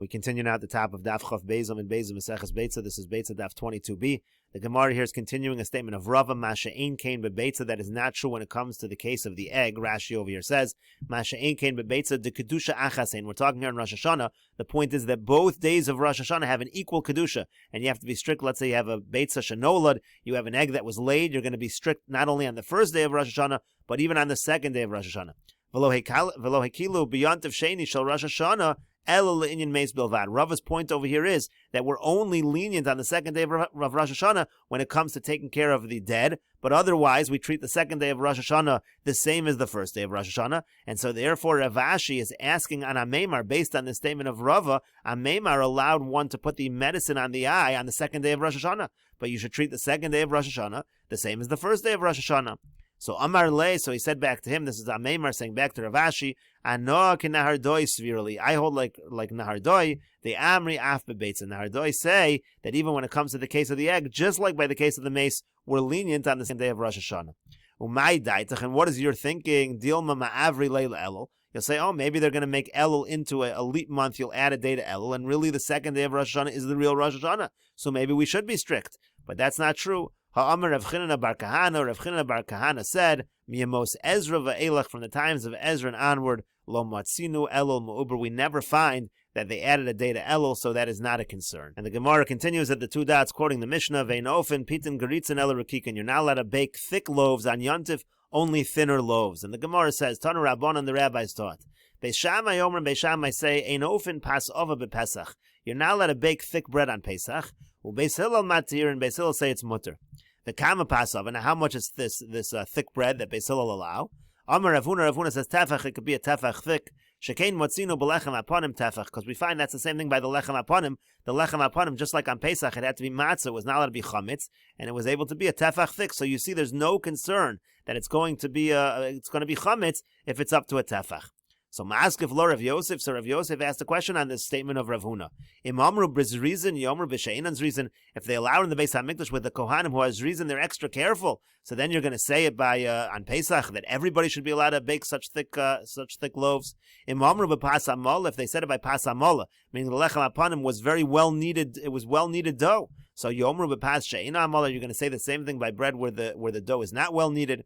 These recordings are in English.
We continue now at the top of Daf Chaf Beizah and Beizah Meseches Beitzah. This is Beitzah Daf 22b. The Gemara here is continuing a statement of Rava, Masha Ein Kain Beitzah, that is not true when it comes to the case of the egg. Rashi over here says, Masha Ein Kain Beitzah, de Kedusha Achasein. We're talking here on Rosh Hashanah. The point is that both days of Rosh Hashanah have an equal Kedusha, and you have to be strict. Let's say you have a Beitzah Shenolad, you have an egg that was laid, you're going to be strict not only on the first day of Rosh Hashanah, but even on the second day of Rosh Hashanah. V'lo hekilu b'yantiv sheni shel Rosh Hashanah elo le'inyan meis bilvad. Rava's point over here is that we're only lenient on the second day of Rosh Hashanah when it comes to taking care of the dead, but otherwise we treat the second day of Rosh Hashanah the same as the first day of Rosh Hashanah, and so therefore Rav Ashi is asking on Ameimar, based on the statement of Rava, Ameimar allowed one to put the medicine on the eye on the second day of Rosh Hashanah, but you should treat the second day of Rosh Hashanah the same as the first day of Rosh Hashanah. So Amar Le, so he said back to him, this is Ameimar saying back to Rav Ashi, Ano ke Nahardoi severely. I hold like Nahardoi, the Amri Af Beitzah. Nahardoi say that even when it comes to the case of the egg, just like by the case of the mace, we're lenient on the same day of Rosh Hashanah. Umay Daitach, and what is your thinking? Dilma Ma'avri Leila Elul. You'll say, oh, maybe they're going to make Elul into a leap month. You'll add a day to Elul, and really the second day of Rosh Hashanah is the real Rosh Hashanah. So maybe we should be strict. But that's not true. Ha'amar Rav Chinana bar Kahana. Rav Chinana bar Kahana said, Miyamos Ezra va'elach, from the times of Ezra and onward, lo matzinu Elul mu'uber. We never find that they added a day to Elul, so that is not a concern. And the Gemara continues at the two dots, quoting the Mishnah, Vein ofen pitin garitzin Elul rakikin. You're not allowed to bake thick loaves on Yontif, only thinner loaves. And the Gemara says, Tanu Rabbanan, the rabbis taught, Beis Shammai Omer and Beis Shammai say, Ein ofen pas ova bepesach. You're not allowed to bake thick bread on Pesach. Beis Hillel matir, and Beis Hillel say it's mutter. The kama pasov, and how much is this thick bread that Beis Hillel allow? Amar Rav Huna says tefach, it could be a tefach thick. Shekein motzino belechem aponim tefach, because we find that's the same thing by the lechem aponim. The lechem aponim, just like on Pesach, it had to be matzah, it was not allowed to be chametz, and it was able to be a tefach thick. So you see, there's no concern that it's going to be chametz if it's up to a tefach. So Ma'askif lo Rav Yosef. So Rav Yosef asked a question on this statement of Rav Huna. Imamru b'zrizin, yomru b'sheinan's reason. If they allow it in the Beis HaMikdash with the Kohanim who has reason, they're extra careful. So then you're going to say it by on Pesach that everybody should be allowed to bake such thick loaves. Imamru b'pas hamola. If they said it by pas hamola, meaning the lechem aponim was very well kneaded. It was well kneaded dough. So yomru b'pas she'ina hamola. You're going to say the same thing by bread where the dough is not well kneaded.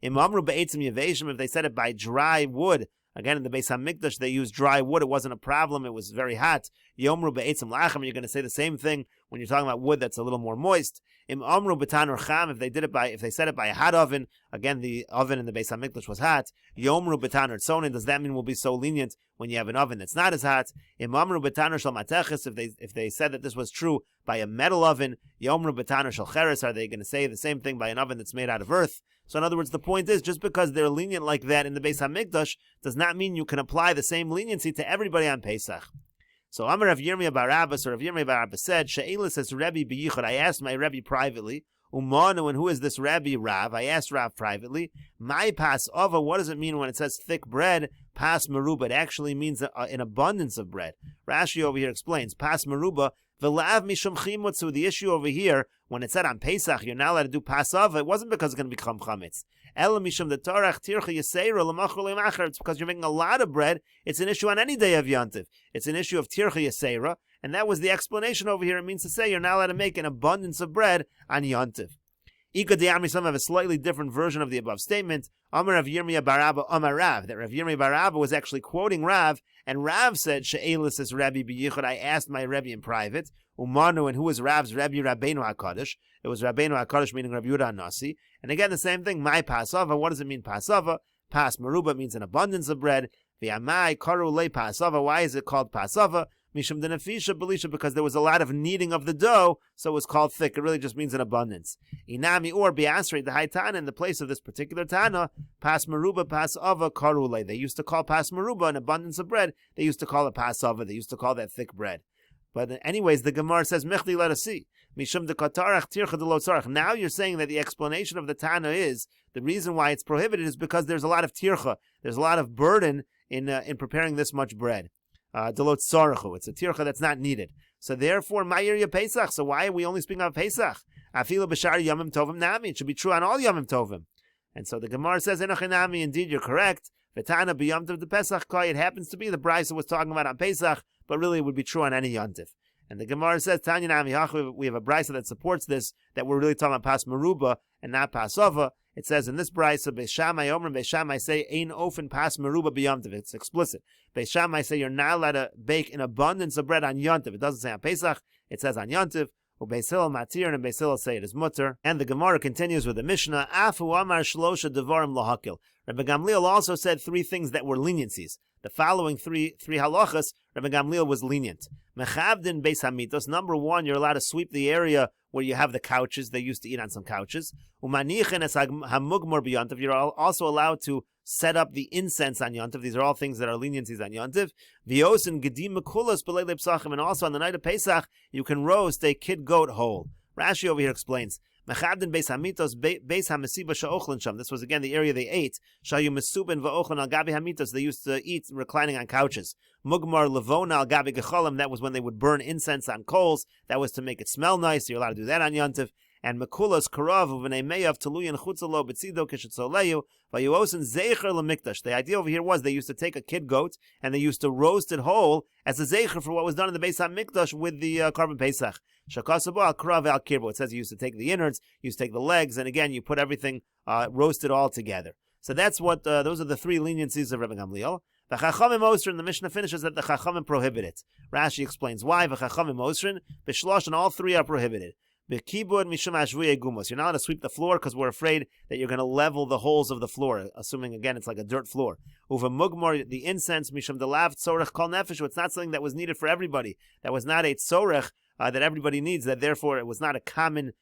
Imamru b'eitzim yeveshim. If they said it by dry wood. Again, in the Beis HaMikdash, they used dry wood. It wasn't a problem. It was very hot. Yomru be'etzim lachem. You're going to say the same thing when you're talking about wood that's a little more moist. Im amru b'tanur cham. If they said it by a hot oven, again, the oven in the Beis HaMikdash was hot. Yomru b'tanur tzonin. Does that mean we'll be so lenient when you have an oven that's not as hot? Im amru b'tanur shel mateches. If they said that this was true by a metal oven, yomru b'tanur shel cheres. Are they going to say the same thing by an oven that's made out of earth? So in other words, the point is, just because they're lenient like that in the Beis HaMikdash does not mean you can apply the same leniency to everybody on Pesach. So Amar Rav Yirmiyah bar Abba, so Rav Yirmiyah bar Abba said, She'ela says Rebbe b'yichud. I asked my Rebbe privately, Umanu, and who is this Rebbe Rav? I asked Rav privately, my pas ova, what does it mean when it says thick bread? Pas meruba, it actually means an abundance of bread. Rashi over here explains, pas meruba, v'lav mishum chimutzu. The issue over here, when it said on Pesach, you're not allowed to do pasava, it wasn't because it's going to become chametz. Ela mishum the torach tircha yaseira l'machor le'machar. It's because you're making a lot of bread. It's an issue on any day of Yontif. It's an issue of tircha yaseira, and that was the explanation over here. It means to say you're not allowed to make an abundance of bread on Yontif. Ika de'amri, some have a slightly different version of the above statement. Amar Rav Yirmiyah bar Abba Amar Rav, that Rav Yirmiyah bar Abba was actually quoting Rav, and Rav said, She'elis is Rabbi b'yichud. I asked my Rebbe in private. Umanu, and who was Rav's Rebbe? Rabbeinu HaKadosh. It was Rabbeinu HaKadosh, meaning Rabbi Yehuda Nasi. And again, the same thing, my pasava. What does it mean, pasava? Pas meruba means an abundance of bread. V'amai karu le pasava. Why is it called pasava? Mishum denafisha belisha, because there was a lot of kneading of the dough, so it was called thick. It really just means an abundance. Inami or biasri, the high tana, in the place of this particular tana, pas meruba, pas ava, karule. They used to call pas meruba an abundance of bread. They used to call it pas ava. They used to call that thick bread. But anyways, the Gemara says, Mechli, let us see. Mishum de katarach tircha de lo tzarach. Now you're saying that the explanation of the tana is, the reason why it's prohibited is because there's a lot of tircha. There's a lot of burden in preparing this much bread. Delot tzarachu. It's a tircha that's not needed. So therefore, ma'ir Pesach. So why are we only speaking about Pesach? Afilu b'shar yamim tovim nami. It should be true on all yamim tovim. And so the Gemara says, Enochinami, indeed you're correct. V'tana b'yomtiv the Pesach Koi. It happens to be the Beitzah was talking about on Pesach, but really it would be true on any yontiv. And the Gemara says, Tanya Nami, we have a Beitzah that supports this, that we're really talking about Pas Meruba and not Pasova. It says in this Beitzah, Beis Shammai Omer, Beis Shammai say, Ein ofen Pas Meruba b'yomtiv. It's explicit. Beis Shammai say you're not allowed to bake an abundance of bread on yontiv. It doesn't say on Pesach, it says on yontiv. Beis Hillel matir, and Beis Hillel say it is mutter. And the Gemara continues with the Mishnah, Afu Amar Shlosha Devarim Lahakil. Rabbi Gamliel also said three things that were leniencies. The following three halachas, Rabbi Gamliel was lenient. Mechavdin Beis Hamitos. Number one, you're allowed to sweep the area where you have the couches. They used to eat on some couches. Umanichen es hamugmor b'yontiv. You're also allowed to set up the incense on Yontiv. These are all things that are leniencies on Yontiv. V'yosin gedim mekulas b'leilei psachim. And also on the night of Pesach, you can roast a kid goat whole. Rashi over here explains. Mechavdin Beis Hamitos Beis Hamesiba she'ochlin sham. This was again the area they ate. Shayu mesubin v'ochlin al gabi Hamitos. They used to eat reclining on couches. Mugmar levona al gabi gecholim. That was when they would burn incense on coals. That was to make it smell nice. You're allowed to do that on Yontiv. And Mekulas Karav Uvnei Meyav Teluyan Chutzalo Betzido Kishitzoleyu Vayuosin Zeicher Lemikdash. The idea over here was they used to take a kid goat and they used to roast it whole as a zeicher for what was done in the Beis HaMikdash with the Korban Pesach. Shakasabo al Karav al Kirbo. It says you used to take the innards, you used to take the legs, and again you put everything roasted all together. So that's what those are the three leniencies of Rabbi Gamliel. The Chachamim Osrin, the Mishnah finishes that the Chachamim prohibit it. Rashi explains why. The Chachamim Osrin, Bishlosh, and all three are prohibited. You're not allowed to sweep the floor because we're afraid that you're going to level the holes of the floor, assuming, again, it's like a dirt floor. Uva mugmor, the incense, mishum delav tzorech kol nefesh, it's not something that was needed for everybody. That was not a tzorech that everybody needs, that therefore it was not a common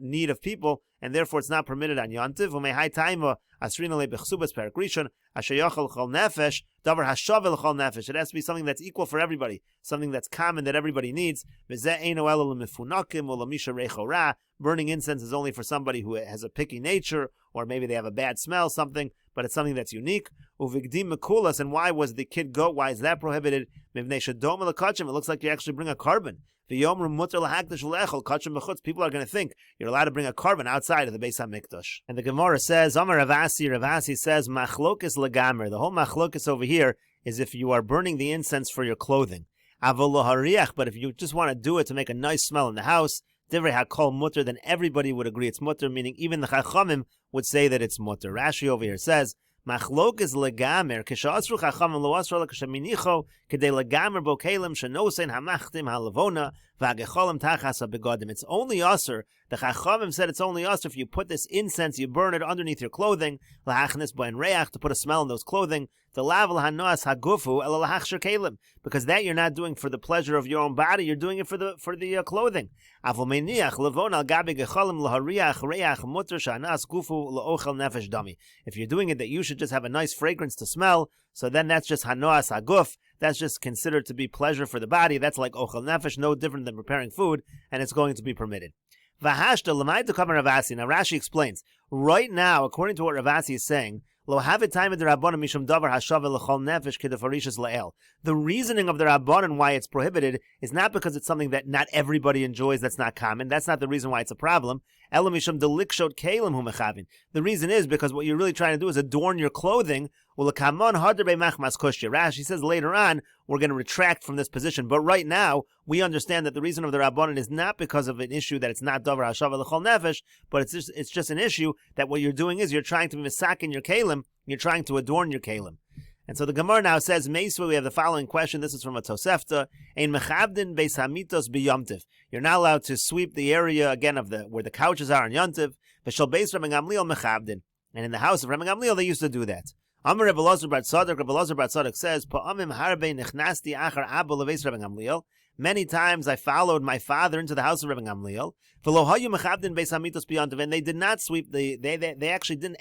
need of people, and therefore it's not permitted on Yontiv. Umehai taima asrina le bechsubas perak rishon ashayachal chol nefesh davar hashavel chol nefesh. It has to be something that's equal for everybody, something that's common that everybody needs. V'zeh eino elo lemifunakim or lemisha recho ra. Burning incense is only for somebody who has a picky nature, or maybe they have a bad smell, something, but it's something that's unique. Uvigdim mekulas, and why was the kid goat? Why is that prohibited? Mivnei shadom lekachim. It looks like you actually bring a carbon. People are going to think you're allowed to bring a carbon outside of the Beis HaMikdash. And the Gemara says, Amar Ravasi says, Machlokis legamer. The whole machlokis over here is if you are burning the incense for your clothing. But if you just want to do it to make a nice smell in the house, Divrei HaKol mutter, then everybody would agree it's mutter, meaning even the Chachamim would say that it's mutter. Rashi over here says, Machlokis legamer, kishasru chachamim lo asru lekashaminicho, kedei legamer bo kelim shenosein hamachtim halavona v'agecholim tachas habegodim. It's only aser. The Chachamim said it's only aser if you put this incense, you burn it underneath your clothing, lahachnis boin reach, to put a smell in those clothing, to lavel hanoas hagufu ela lahachsher kelim, because that you're not doing for the pleasure of your own body, you're doing it for the clothing. Avol meniach levon al gabi gecholim lahariach reach mutter shanas gufu laochel nefesh dami. If you're doing it that you should just have a nice fragrance to smell, so then that's just hanoas haguf. That's just considered to be pleasure for the body. That's like ochel nefesh, no different than preparing food, and it's going to be permitted. Vahashta l'mayt tukam Ravasi. Now Rashi explains, right now, according to what Ravasi is saying, lo havit time of the Rabbanan mishum davar hashavel l'chol nefesh kedefarishas la'el. The reasoning of the Rabbanan why it's prohibited is not because it's something that not everybody enjoys, that's not common. That's not the reason why it's a problem. Ela mishum delikshot kelim hu mechavin. The reason is because what you're really trying to do is adorn your clothing. Rashi says later on, we're going to retract from this position. But right now, we understand that the reason of the Rabbanan is not because of an issue that it's not davar hashavel l'chol nefesh, but it's just an issue that what you're doing is you're trying to misakin your kalim, you're trying to adorn your kalim. And so the Gemara now says, Meiswa, we have the following question. This is from a Tosefta. Ein mechavdin beis hamitos b'yomtiv. You're not allowed to sweep the area, again, of where the couches are on Yontiv. V'shal beis Rabbi Gamliel mechavdin. And in the house of Rabbi Gamliel, they used to do that. Amar Rebbe Elazar bar Tzadok, Rebbe Elazar bar Tzadok says, Pa'amim harbe nechnasti achar abba leveis Rabbi Gamliel. Many times I followed my father into the house of Rabbi Gamliel. V'lo hayu mechavdin beis hamitos b'yontiv. And they did not sweep, they actually didn't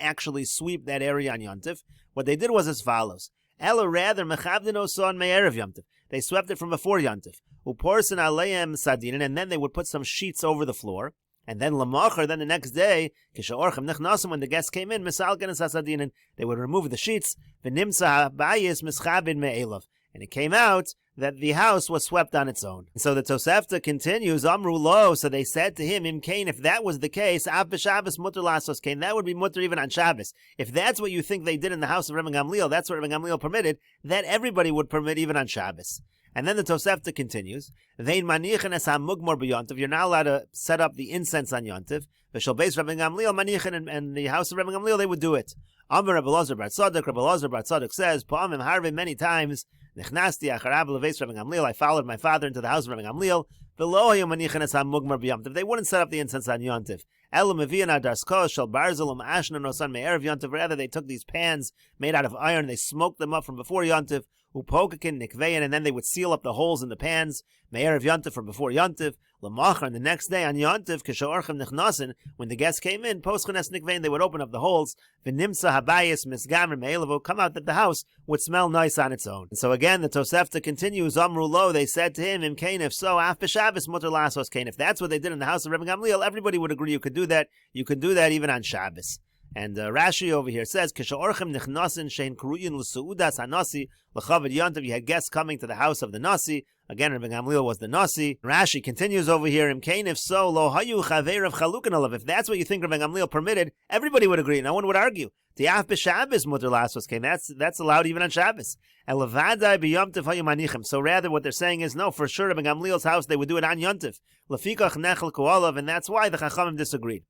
sweep that area on Yontiv. What they did was as follows. Ella rather mechavdin oson me'erev Yontiv. They swept it from before Yontiv. Uporsin aleim sadinin, and then they would put some sheets over the floor. And then lamacher, then the next day, kishaorchem nechnasim, when the guests came in, misalken and sasadinin, they would remove the sheets, v'nimsa habayis mischabin me'elav, And it came out that the house was swept on its own. And so the Tosefta continues, Amru lo, so they said to him, Im kain, if that was the case, Av b'Shabbos mutter lasos kain, that would be mutter even on Shabbos. If that's what you think they did in the house of Rabbi Gamliel, that's what Rabbi Gamliel permitted, that everybody would permit even on Shabbos. And then the Tosefta continues, Vein manichin es ha-mugmor b'yontiv, you're not allowed to set up the incense on Yontiv, v'shal beis Rabbi Gamliel manichin, and the house of Rabbi Gamliel, they would do it. Amar Rabbi Elazar bar Tzadok, Rabbi Elazar bar Tzadok says, Pa'amim harve, many times, Nechnasti acharab leveis Rabbi Gamliel, I followed my father into the house of Rabbi Gamliel, v'lo hayu manichin es ha-mugmor b'yontiv, they wouldn't set up the incense on Yontiv. Elu mevian adarsko shel barzel ashna nosan me'erev Yontiv, rather they took these pans made out of iron, they smoked them up from before Yontiv, upokakin nikvein, and then they would seal up the holes in the pans, me'erev Yontiv, from before Yontiv, lamachar, and the next day on Yontiv, k'sho'orchem nechnasin, when the guests came in, poschen es nikvein, they would open up the holes, v'nimsa habayis misgamer me'elevo, come out that the house would smell nice on its own. And so again, the Tosefta continues, Amru lo, they said to him, Im kain, if so, af b'Shabbos mutter lasos kain, if that's what they did in the house of Rabbi Gamliel, everybody would agree you could do that even on Shabbos. And Rashi over here says, "K'she'orchem nichnasin shein kruyin l'suudas hanasi l'chavad yontav." You had guests coming to the house of the nasi. Again, Rabbi Gamliel was the nasi. Rashi continues over here, "Imkain, if so, lo hayu chaver of chalukin alav." If that's what you think Rabbi Gamliel permitted, everybody would agree. No one would argue. Tiaf b'Shabbos muter lasos kain. That's allowed even on Shabbos. Elavadai b'yomtiv hayu manichem. So rather, what they're saying is, no, for sure, Rabbi Gamliel's house they would do it on Yontiv. Lefikach nechel koalav, and that's why the Chachamim disagreed.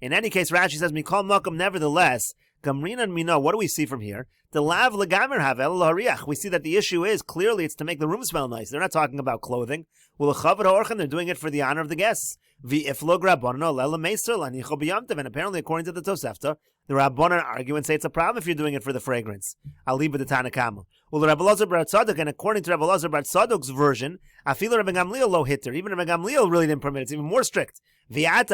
In any case, Rashi says, Mikol Malkum, nevertheless, Gamrina and Mino, what do we see from here? The lav legamer havel lahariach. We see that the issue is, clearly, it's to make the room smell nice. They're not talking about clothing. Well, they're doing it for the honor of the guests. And apparently, according to the Tosefta, the Rabbanan argue and say it's a problem if you're doing it for the fragrance. Aliba the Tanakama. Well, the Rabbi Elazar bar Tzadok, and according to Rabbi Elazar bar Tzadok's version, Afilu Rabbi Gamliel lo hitter. Even Rabbi Gamliel really didn't permit it. It's even more strict. Yet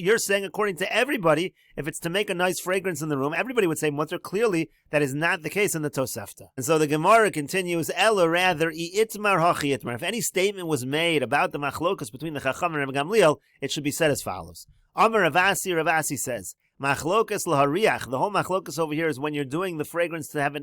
you're saying, according to everybody, if it's to make a nice fragrance in the room, everybody would say mutter. Clearly, that is not the case in the Tosefta. And so the Gemara continues, Ella rather, itmar hachi itmar. If any statement was made about the machlokas between the Chacham and Rabbi Gamliel, it should be said as follows. Amar Ravasi says, machlokas lahariach. The whole machlokas over here is when you're doing the fragrance to have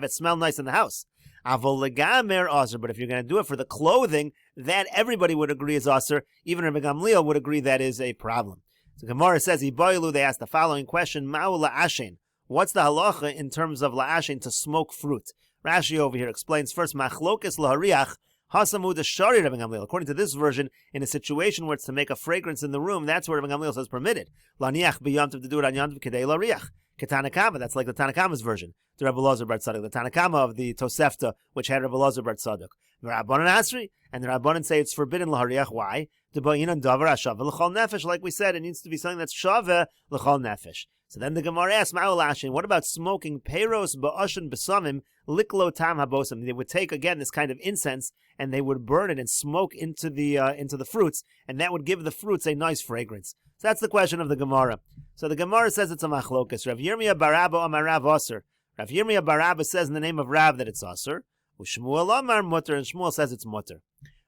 it smell nice in the house. Avol legamer aser, but if you're going to do it for the clothing, that everybody would agree is aser. Even Rabbi Gamliel would agree that is a problem. So Gemara says, Iboilu, they ask the following question, Ma'u la'ashen. What's the halacha in terms of la'ashen, to smoke fruit? Rashi over here explains first, machlokas lahariach, hasamu deshari Rabbi Gamliel. According to this version, in a situation where it's to make a fragrance in the room, that's where Rabbi Gamliel says permitted. Laniach b'yontiv, to do it on yontiv kedei lariach. Ketanakama, that's like the Tanakama's version. The Rabbi Elazar bar Tzadok, the Tanakama of the Tosefta, which had Rabbi Elazar bar Tzadok. The Rabbanan Asri, and the Rabbanan say it's forbidden lahariach. Why? Like we said, it needs to be something that's shaveh l'chol nefesh. So then the Gemara asks, what about smoking peros ba'ashin besamim liklo tam habosim? They would take again this kind of incense and they would burn it and smoke into the fruits, and that would give the fruits a nice fragrance. So that's the question of the Gemara. So the Gemara says it's a machlokas. Rav Yirmiyah bar Abba Amar Rav Aser. Rav Yirmiyah bar Abba says in the name of Rav that it's Aser. U'Shmuel Amar Mutter, and Shmuel says it's Mutter.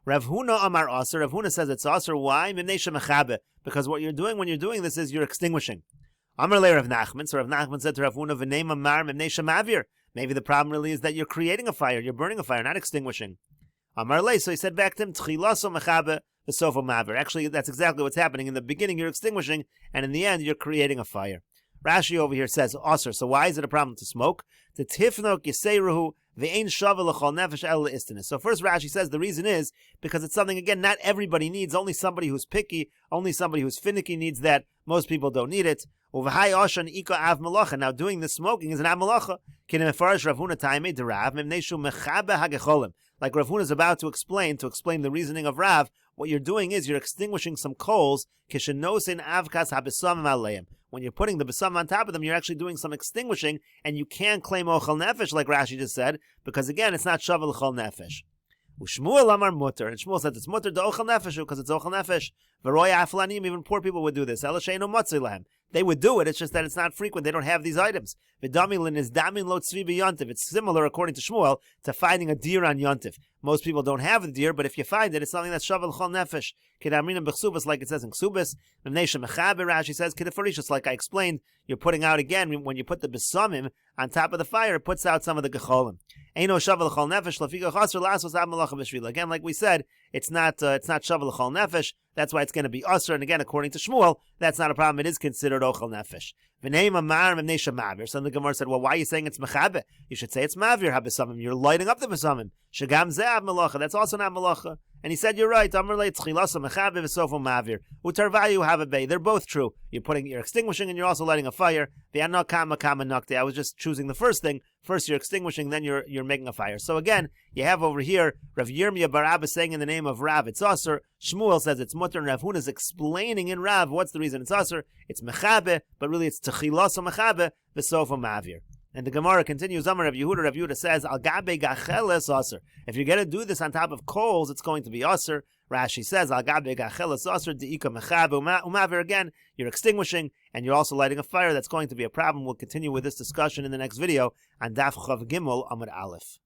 Rav Huna Amar Aser. Rav Huna says it's Aser. Why? Because what you're doing when you're doing this is you're extinguishing. Amar le Rav Nachman. So Rav Nachman said to Rav Huna, V'neim Amar Mimnei Shemavir. Maybe the problem really is that you're creating a fire. You're burning a fire, not extinguishing. Amar le. So he said back to him, Tchilaso Mechabe. The sofa maver. Actually, that's exactly what's happening. In the beginning, you're extinguishing, and in the end, you're creating a fire. Rashi over here says, Aser. So why is it a problem to smoke? To tifnok yiseiruhu ve'ein shava l'chol nefesh el istinis. So first, Rashi says the reason is because it's something, again, not everybody needs. Only somebody who's picky, only somebody who's finicky needs that. Most people don't need it. Uv'hai oshan ika av malacha. Now, doing this smoking is an av malacha. Kinem efarish Rav Huna taimei derav mimneshu mechabe hagecholim. Like Rav Huna is about to explain the reasoning of Rav. What you're doing is you're extinguishing some coals. When you're putting the besam on top of them, you're actually doing some extinguishing, and you can't claim ochel nefesh like Rashi just said, because again, it's not shavel ochel nefesh. Shmuel amar mutter, and Shmuel said it's mutter to ochel nefesh because it's ochel nefesh. V'roy aflanim, even poor people would do this. Elasheinu matzei lahem. They would do it, it's just that it's not frequent. They don't have these items. V'damilin is damin lo tzvi b'yontiv. It's similar, according to Shmuel, to finding a deer on yontiv. Most people don't have the deer, but if you find it, it's something that's shavel chol nefesh. Kedamrinim b'chsubas, like it says in Ksubas. V'mneisha mechaber, Rashi says, kedefarishus, like I explained, you're putting out again, when you put the besamim on top of the fire, it puts out some of the gecholim. Eino shavel chol nefesh, lafiga chaser lasos ab malacha b'shvila. Again, like we said, it's not shavel chol nefesh. That's why it's going to be usher. And again, according to Shmuel, that's not a problem. It is considered ochel nefesh. V'neim amar v'mneisha mavir. So the Gemara said, well, why are you saying it's mechabe? You should say it's mavir habesamim. You're lighting up the besamim. Shagam ze'av malacha. That's also not malacha. And he said, you're right. Amar le tzchilasa mechabe v'sofo mavir. Utarvayu hababei. They're both true. You're extinguishing and you're also lighting a fire. V'yanok kama kama nokte. I was just choosing the first thing. First you're extinguishing, then you're making a fire. So again, you have over here Rav Yirmiyah bar Abba saying in the name of Rav, it's Asur. Shmuel says it's Mutter, and Rav Huna is explaining in Rav what's the reason it's Asur. It's Mechabe, but really it's Techilasa Mechabe, V'sofa Mavir. And the Gemara continues, Amar Rav Yehuda says, Al Gabe Gacheles Asur. If you're going to do this on top of coals, it's going to be Asur. Rashi says, Al Gabe Gacheles Asur, De'ika Mechabe, Umavir. Again, you're extinguishing, and you're also lighting a fire. That's going to be a problem. We'll continue with this discussion in the next video on Daf Chav Gimel Amud Aleph.